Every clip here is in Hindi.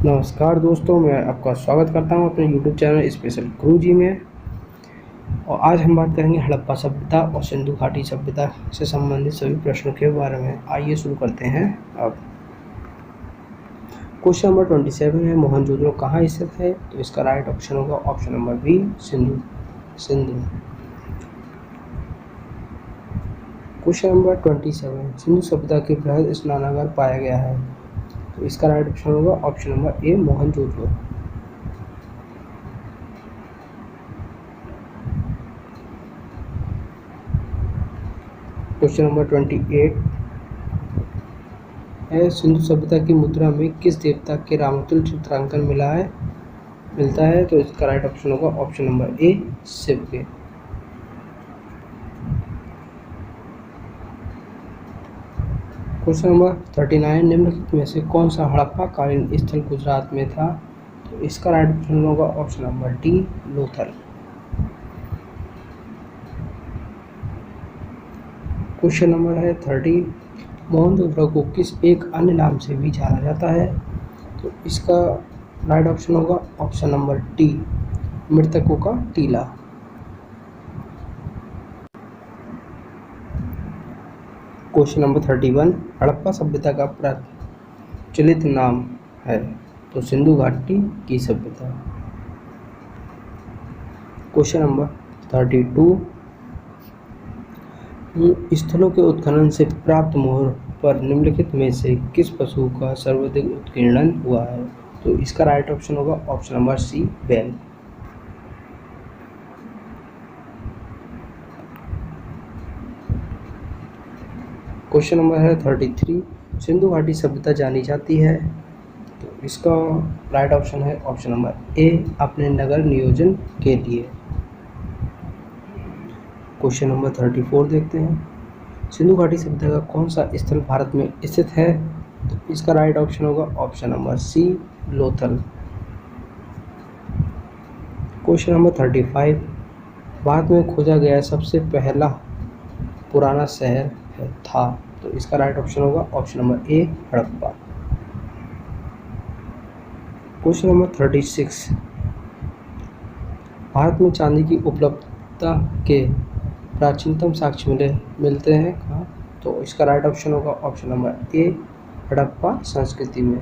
नमस्कार दोस्तों, मैं आपका स्वागत करता हूं अपने YouTube चैनल स्पेशल गुरुजी में। और आज हम बात करेंगे हड़प्पा सभ्यता और सिंधु घाटी सभ्यता से संबंधित सभी प्रश्नों के बारे में। आइए शुरू करते हैं। अब क्वेश्चन नंबर 27 है, मोहनजोदड़ो कहाँ स्थित है? तो इसका राइट ऑप्शन होगा option number B, Sindhu. Question number 27, Sindhu सभ्यता के बृहद स्नानागार पाया गया है? तो इसका राइट ऑप्शन होगा option number A, Mohenjodaro. Question number 28 है, सिंधु सभ्यता की मुद्रा में किस देवता के रामतुल्य चित्रांकन मिलता है? तो इसका राइट ऑप्शन होगा ऑप्शन नंबर ए, शिव के। क्वेश्चन नंबर 39, निम्नलिखित में से कौन सा हड़प्पा कालीन स्थल गुजरात में था? तो इसका राइट ऑप्शन होगा option number D, Lothal. Question number है 30, मोहनजोदड़ो को किस एक अन्य नाम से भी जाना जाता है? तो इसका राइट ऑप्शन होगा ऑप्शन नंबर डी, मृतकों का टीला। क्वेश्चन नंबर 31, हड़प्पा सभ्यता का प्रचलित नाम है? तो सिंधु घाटी की सभ्यता। क्वेश्चन नंबर 32, स्थलों के उत्खनन से प्राप्त मोहर पर निम्नलिखित में से किस पशु का सर्वाधिक उत्कीर्णन हुआ है? तो इसका राइट ऑप्शन होगा ऑप्शन नंबर सी, बैल। क्वेश्चन नंबर है 33, सिंधु घाटी सभ्यता जानी जाती है? तो इसका राइट ऑप्शन है ऑप्शन नंबर ए, अपने नगर नियोजन के लिए। क्वेश्चन नंबर 34 देखते हैं, सिंधु घाटी सभ्यता का कौन सा स्थल भारत में स्थित है? तो इसका राइट ऑप्शन होगा option number C, Lothal. Question number 35, Bharat में खोजा गया सबसे पहला पुराना शहर था? तो इसका राइट ऑप्शन होगा ऑप्शन नंबर ए, हड़प्पा। क्वेश्चन नंबर 36, भारत में चांदी की उपलब्धता के प्राचीनतम साक्ष्य मिलते हैं कहाँ? तो इसका राइट ऑप्शन होगा ऑप्शन नंबर ए, हड़प्पा संस्कृति में।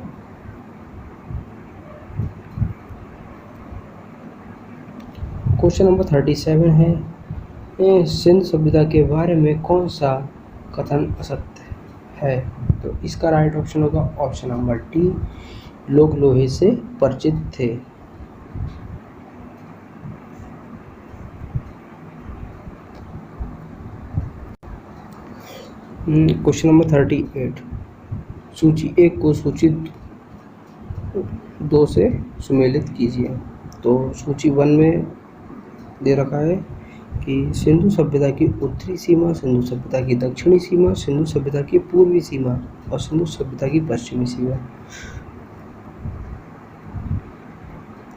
क्वेश्चन नंबर 37 है, सिंधु सभ्यता के बारे में कौन सा कथन असत्य है? तो इसका राइट ऑप्शन होगा ऑप्शन नंबर डी, लोग लोहे से परिचित थे। क्वेश्चन नंबर 38, सूची 1 को सूची 2 से सुमेलित कीजिए। तो सूची 1 में दे रखा है कि सिंधु सभ्यता की उत्तरी सीमा, सिंधु सभ्यता की दक्षिणी सीमा, सिंधु सभ्यता की पूर्वी सीमा और सिंधु सभ्यता की पश्चिमी सीमा।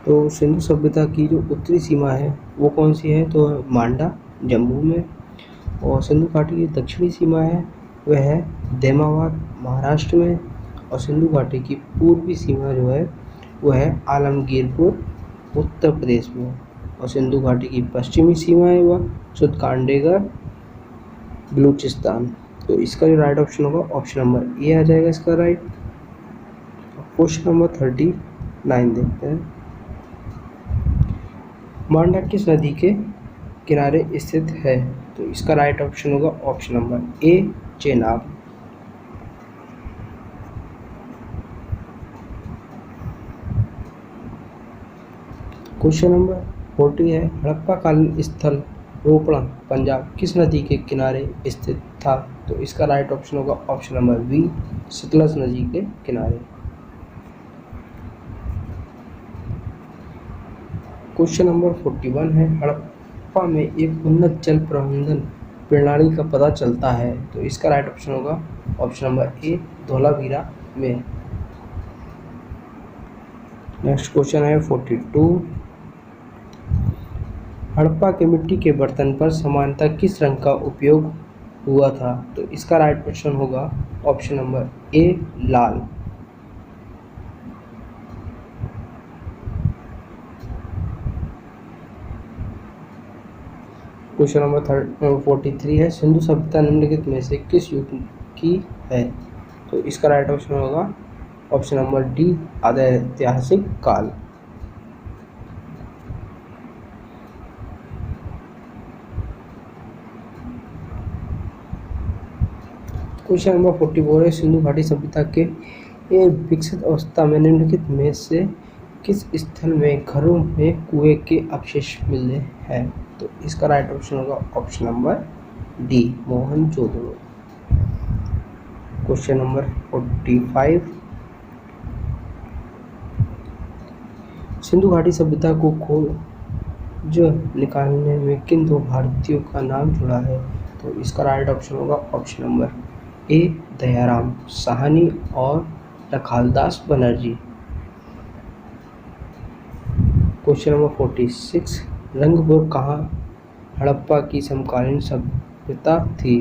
तो सिंधु सभ्यता की जो उत्तरी सीमा है वो कौन सी है? तो मांडा, जम्मू में। और सिंधु घाटी की दक्षिणी सीमा है वह है देमाबाद, महाराष्ट्र में। और सिंधु घाटी की पूर्वी सीमा जो है वह है आलमगीरपुर, उत्तर प्रदेश में। और सिंधु घाटी की पश्चिमी सीमा है वह सुदकांडेगढ़, बलूचिस्तान। तो इसका जो राइट ऑप्शन होगा ऑप्शन नंबर ए आ जाएगा इसका राइट। क्वेश्चन नंबर 39 देखते हैं, मांडा किस नदी के किनारे स्थित है? तो इसका राइट ऑप्शन होगा ऑप्शन नंबर ए, चेनाब। क्वेश्चन नंबर 40 है, हड़प्पा कालीन स्थल रोपड़ा पंजाब किस नदी के किनारे स्थित था? तो इसका राइट ऑप्शन होगा ऑप्शन नंबर बी, सतलज नदी के किनारे। क्वेश्चन नंबर 41 है, हड़प्पा में एक उन्नत जल प्रबंधन प्रणाली का पता चलता है? तो इसका राइट ऑप्शन होगा ऑप्शन नंबर ए, धोलावीरा में। नेक्स्ट क्वेश्चन है 42, हड़प्पा के मिट्टी के बर्तन पर सामान्यतः किस रंग का उपयोग हुआ था? तो इसका राइट ऑप्शन होगा ऑप्शन नंबर ए, लाल। क्वेश्चन नंबर 43 है, सिंधु सभ्यता निम्नलिखित में से किस युग की है? तो इसका राइट ऑप्शन होगा ऑप्शन नंबर डी, आधा ऐतिहासिक काल। क्वेश्चन नंबर 44 है, सिंधु घाटी सभ्यता के विकसित अवस्था में निम्नलिखित में से किस स्थल में घरों में कुएं के अवशेष मिले हैं? तो इसका राइट ऑप्शन होगा option number D, Mohenjodaro. Question number 45, Sindhu घाटी सभ्यता को खोज निकालने में किन दो भारतीयों का नाम जुड़ा है? तो इसका राइट ऑप्शन होगा ऑप्शन नंबर ए, दयाराम साहनी और रखालदास बनर्जी। क्वेश्चन नंबर 46, रंगपुर कहाँ हड़प्पा की समकालीन सभ्यता थी?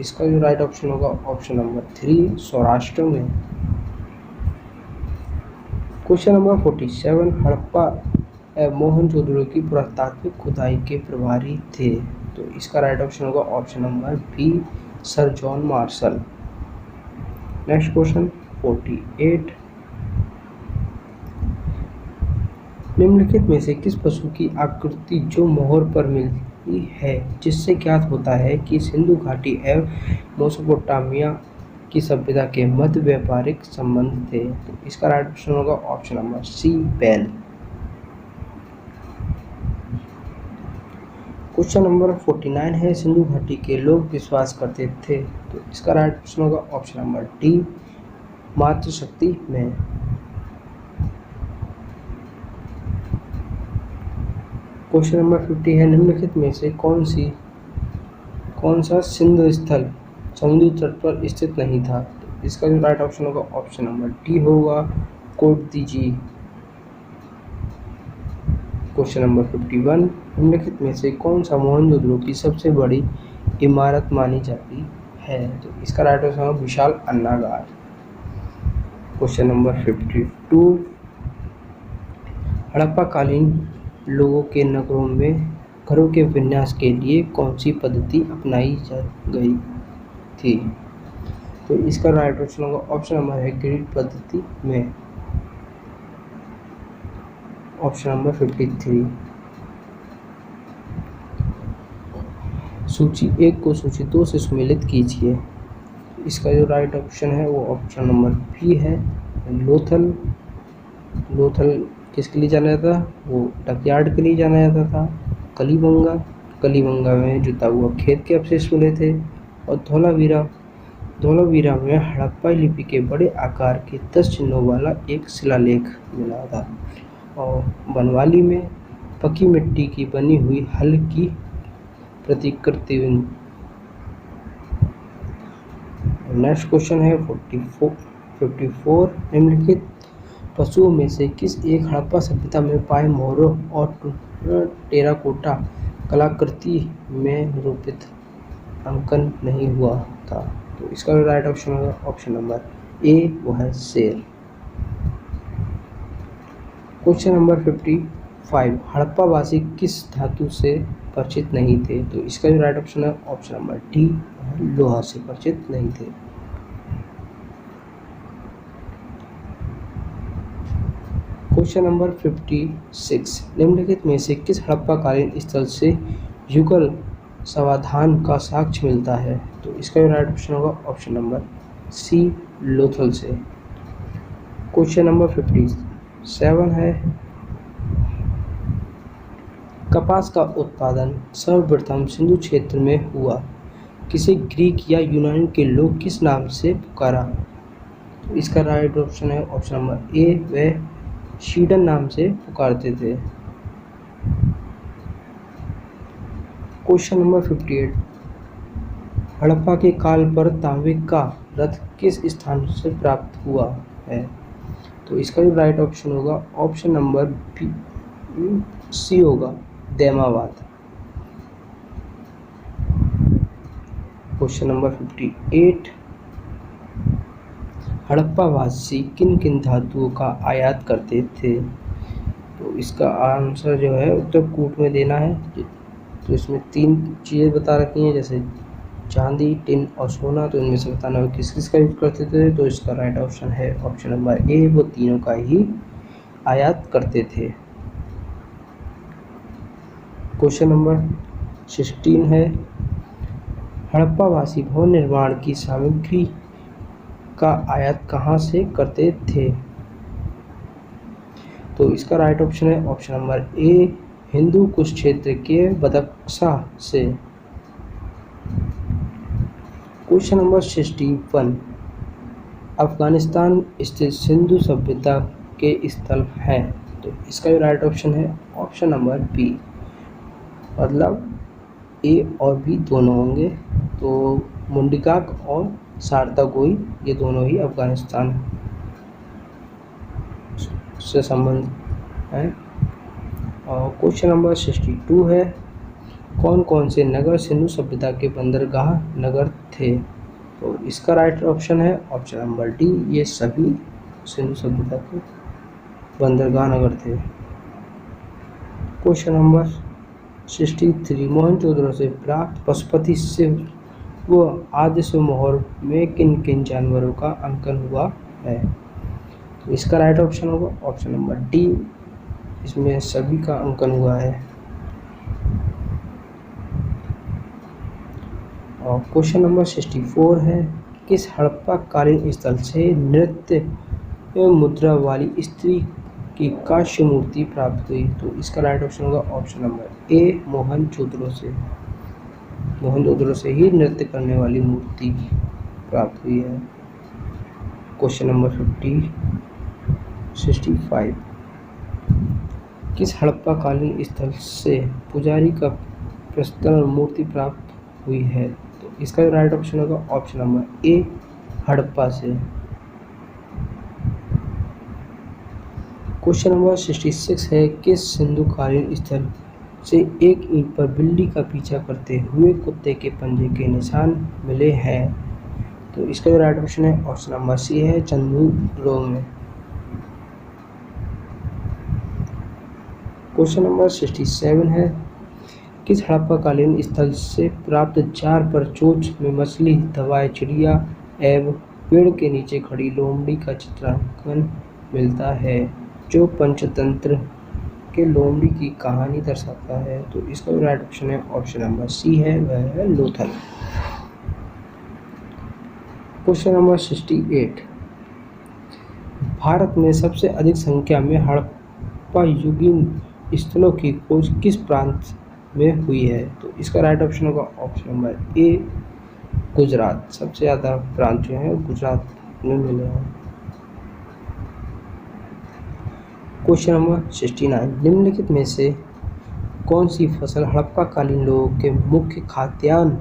इसका जो राइट ऑप्शन होगा ऑप्शन नंबर 3, सौराष्ट्र में। क्वेश्चन नंबर 47, हड़प्पा मोहनजोदड़ो की पुरातात्विक खुदाई के प्रभारी थे? तो इसका राइट ऑप्शन होगा option number B, sir John Marshall. Next question 48, निम्नलिखित में से किस पशु की आकृति जो मोहर पर मिलती है जिससे ज्ञात होता है कि सिंधु घाटी एवं मेसोपोटामिया की सभ्यता के मध्य व्यापारिक संबंध थे? तो इसका राइट ऑप्शन होगा ऑप्शन नंबर सी, बैल। क्वेश्चन नंबर 49 है, सिंधु घाटी के लोग विश्वास करते थे? तो इसका राइट ऑप्शन होगा ऑप्शन नंबर डी, मातृशक्ति में। क्वेश्चन नंबर 50 है, निम्नलिखित में से कौन सा सिंधु स्थल समुद्री तट पर स्थित नहीं था? तो इसका जो राइट ऑप्शन होगा ऑप्शन नंबर डी होगा, कोटदीजी। क्वेश्चन नंबर 51, निम्नलिखित में से कौन सा मोहनजोदड़ो की सबसे बड़ी इमारत मानी जाती है? तो इसका राइट ऑप्शन होगा विशाल अन्नागार। क्वेश्चन नंबर 52, हड़प्पा कालीन लोगों के नगरों में घरों के विन्यास के लिए कौन सी पद्धति अपनाई गई थी? तो इसका राइट ऑप्शन होगा ऑप्शन नंबर है ग्रिड पद्धति में। ऑप्शन नंबर 53, सूची 1 को सूची 2 से सुमेलित कीजिए। इसका जो राइट ऑप्शन है वो ऑप्शन नंबर बी है, लोथल। लोथल किसके लिए जाना जाता था? वो डकयार्ड के लिए जाना जाता था। कलीबंगा में जुता हुआ खेत के अवशेष मिले थे। और धोलावीरा में हड़प्पा लिपि के बड़े आकार के 10 चिन्हों वाला एक शिलालेख मिला था। और बनवाली में पकी मिट्टी की बनी हुई हल की प्रतिकृति। नेक्स्ट क्वेश्चन है 54, निम्नलिखित पशुओं में से किस एक हड़प्पा सभ्यता में पाए मोहरों और टेराकोटा कलाकृति में निरूपित अंकन नहीं हुआ था? तो इसका राइट ऑप्शन होगा ऑप्शन नंबर ए, वो है शेर। क्वेश्चन नंबर 55, हड़प्पा वासी किस धातु से परिचित नहीं थे? तो इसका जो राइट ऑप्शन है ऑप्शन नंबर डी, लोहा से परिचित नहीं थे। क्वेश्चन नंबर 56, निम्नलिखित में से किस हड़प्पा कालीन स्थल से युगल समाधान का साक्ष्य मिलता है? तो इसका राइट ऑप्शन होगा ऑप्शन नंबर सी, लोथल से। क्वेश्चन नंबर 57 है, कपास का उत्पादन सर्वप्रथम सिंधु क्षेत्र में हुआ, किसे ग्रीक या यूनानी के लोग किस नाम से पुकारा? तो इसका राइट ऑप्शन है ऑप्शन नंबर ए, वे शीडन नाम से पुकारते थे। क्वेश्चन नंबर 58, हड़प्पा के काल पर तांबे का रथ किस स्थान से प्राप्त हुआ है? तो इसका जो राइट ऑप्शन होगा ऑप्शन नंबर बी, सी होगा, दैमाबाद। क्वेश्चन नंबर 58, हड़प्पा वासी किन किन धातुओं का आयात करते थे? तो इसका आंसर जो है उत्तर कूट में देना है। तो इसमें 3 चीज़ें बता रखी हैं, जैसे चांदी, टिन और सोना। तो इनमें से बताना है किस किस का यूज करते थे। तो इसका राइट ऑप्शन है ऑप्शन नंबर ए, वो तीनों का ही आयात करते थे। क्वेश्चन नंबर 16 है, हड़प्पावासी भवन निर्माण की सामग्री का आयात कहाँ से करते थे। तो इसका राइट ऑप्शन है ऑप्शन नंबर ए, हिंदू कुश क्षेत्र के बदख्शा से। क्वेश्चन नंबर 61, अफगानिस्तान स्थित सिंधु सभ्यता के स्थल हैं। तो इसका भी राइट ऑप्शन है ऑप्शन नंबर बी, मतलब ए और बी दोनों होंगे। तो मुंडिकाक और सारतागोई ये दोनों ही अफगानिस्तान से संबंध है। और क्वेश्चन नंबर 62 है, कौन कौन से नगर सिंधु सभ्यता के बंदरगाह नगर थे। तो इसका राइट ऑप्शन है ऑप्शन नंबर डी, ये सभी सिंधु सभ्यता के बंदरगाह नगर थे। क्वेश्चन नंबर 63, मोहनजोदड़ो से प्राप्त पशुपति शिव व आद्य शिव मोहर में किन किन जानवरों का अंकन हुआ है। तो इसका राइट ऑप्शन होगा ऑप्शन नंबर डी, इसमें सभी का अंकन हुआ है। और क्वेश्चन नंबर 64 है, किस हड़प्पा कालीन स्थल से नृत्य मुद्रा वाली स्त्री की कांस्य मूर्ति प्राप्त हुई। तो इसका राइट ऑप्शन होगा ऑप्शन नंबर ए, मोहनजोदड़ो से ही नृत्य करने वाली मूर्ति प्राप्त हुई है। क्वेश्चन नंबर 65, किस हड़प्पा कालीन स्थल से पुजारी का प्रस्तरण मूर्ति प्राप्त हुई है। तो इसका राइट ऑप्शन होगा ऑप्शन नंबर ए, हड़प्पा से। क्वेश्चन नंबर 66 है, किस सिंधु कालीन स्थल से एक ईंट पर बिल्ली का पीछा करते हुए कुत्ते के पंजे के निशान मिले हैं। तो इसका जो राइट ऑप्शन है ऑप्शन नंबर सी है, चंद्रद्रोह में। क्वेश्चन नंबर 67 है, किस हड़प्पा कालीन स्थल से प्राप्त जार पर चोंच में मछली, दवाएं, चिड़िया एवं पेड़ के नीचे खड़ी लोमड़ी का चित्रांकन मिलता है, जो पंचतंत्र के लोमड़ी की कहानी दर्शाता है। तो इसका जो राइट ऑप्शन है ऑप्शन नंबर सी है, वह है लोथल। क्वेश्चन नंबर 68, भारत में सबसे अधिक संख्या में हड़प्पा युगीन स्थलों की खोज किस प्रांत में हुई है। तो इसका राइट ऑप्शन होगा ऑप्शन नंबर ए, गुजरात। सबसे ज़्यादा प्रांत जो है गुजरात में मिले हैं। क्वेश्चन नंबर 69, निम्नलिखित में से कौन सी फसल हड़प्पा कालीन लोगों के मुख्य खाद्यान्न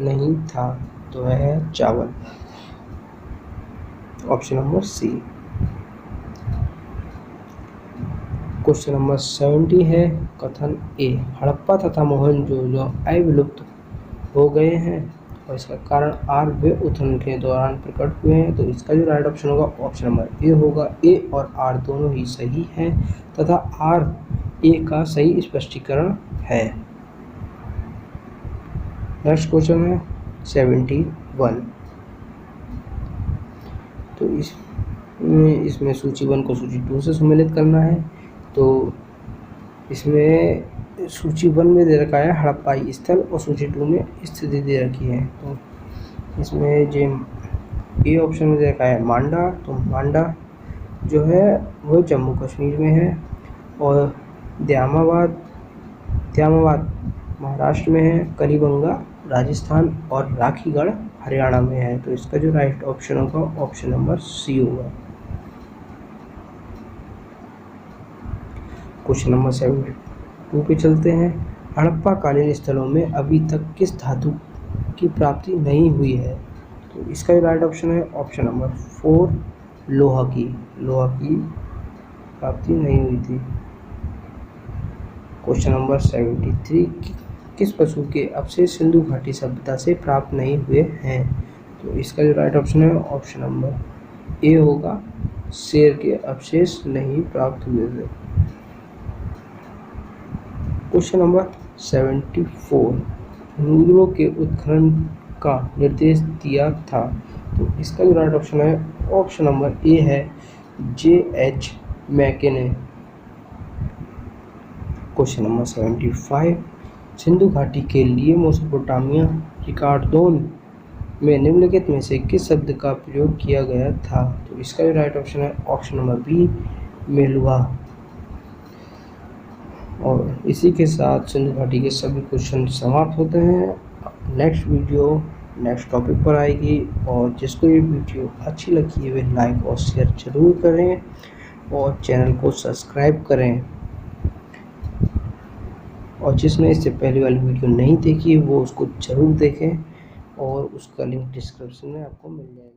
नहीं था। तो वह है चावल, option number C. Question number 70 है, कथन ए, हड़प्पा तथा मोहनजोदड़ो अविलुप्त हो गए हैं और इसका कारण आर वे उत्खनन के दौरान प्रकट हुए हैं। तो इसका जो राइट ऑप्शन होगा ऑप्शन नंबर ए होगा। ए और आर दोनों ही सही हैं तथा आर ए का सही स्पष्टीकरण है। नेक्स्ट क्वेश्चन है 71, तो इसमें सूची 1 को सूची 2 से सम्मिलित करना है। तो इसमें सूची 1 में दे रखा है हड़प्पाई स्थल और सूची 2 में स्थिति दे रखी है। तो इसमें जो ए ऑप्शन में दे रखा है मांडा, तो मांडा जो है वो जम्मू कश्मीर में है और द्यामाबाद महाराष्ट्र में है, कलीबंगा राजस्थान और राखीगढ़ हरियाणा में है। तो इसका जो राइट ऑप्शन होगा ऑप्शन नंबर सी होगा। क्वेश्चन नंबर 72 पे चलते हैं, हड़प्पा कालीन स्थलों में अभी तक किस धातु की प्राप्ति नहीं हुई है। तो इसका जो राइट ऑप्शन है ऑप्शन नंबर 4, लोहा की प्राप्ति नहीं हुई थी। क्वेश्चन नंबर 73, किस पशु के अवशेष सिंधु घाटी सभ्यता से प्राप्त नहीं हुए हैं। तो इसका जो राइट ऑप्शन है ऑप्शन नंबर ए होगा, शेर के अवशेष नहीं प्राप्त हुए थे। क्वेश्चन नंबर 74 समुद्रों के उत्खनन का निर्देश दिया था। तो इसका जो राइट ऑप्शन है ऑप्शन नंबर ए है J.H. मैके ने। क्वेश्चन नंबर 75 सिंधु घाटी के लिए मेसोपोटामिया रिकार्डोन में निम्नलिखित में से किस शब्द का प्रयोग किया गया था? तो इसका जो राइट ऑप्शन है ऑप्शन नंबर बी मेलुहा। और इसी के साथ सिंधु घाटी के सभी क्वेश्चन समाप्त होते हैं। नेक्स्ट वीडियो नेक्स्ट टॉपिक पर आएगी, और जिसको ये वीडियो अच्छी लगी है वे लाइक और शेयर जरूर करें और चैनल को सब्सक्राइब करें, और जिसने इससे पहले वाली वीडियो नहीं देखी वो उसको ज़रूर देखें, और उसका लिंक डिस्क्रिप्शन में आपको मिल जाएगा।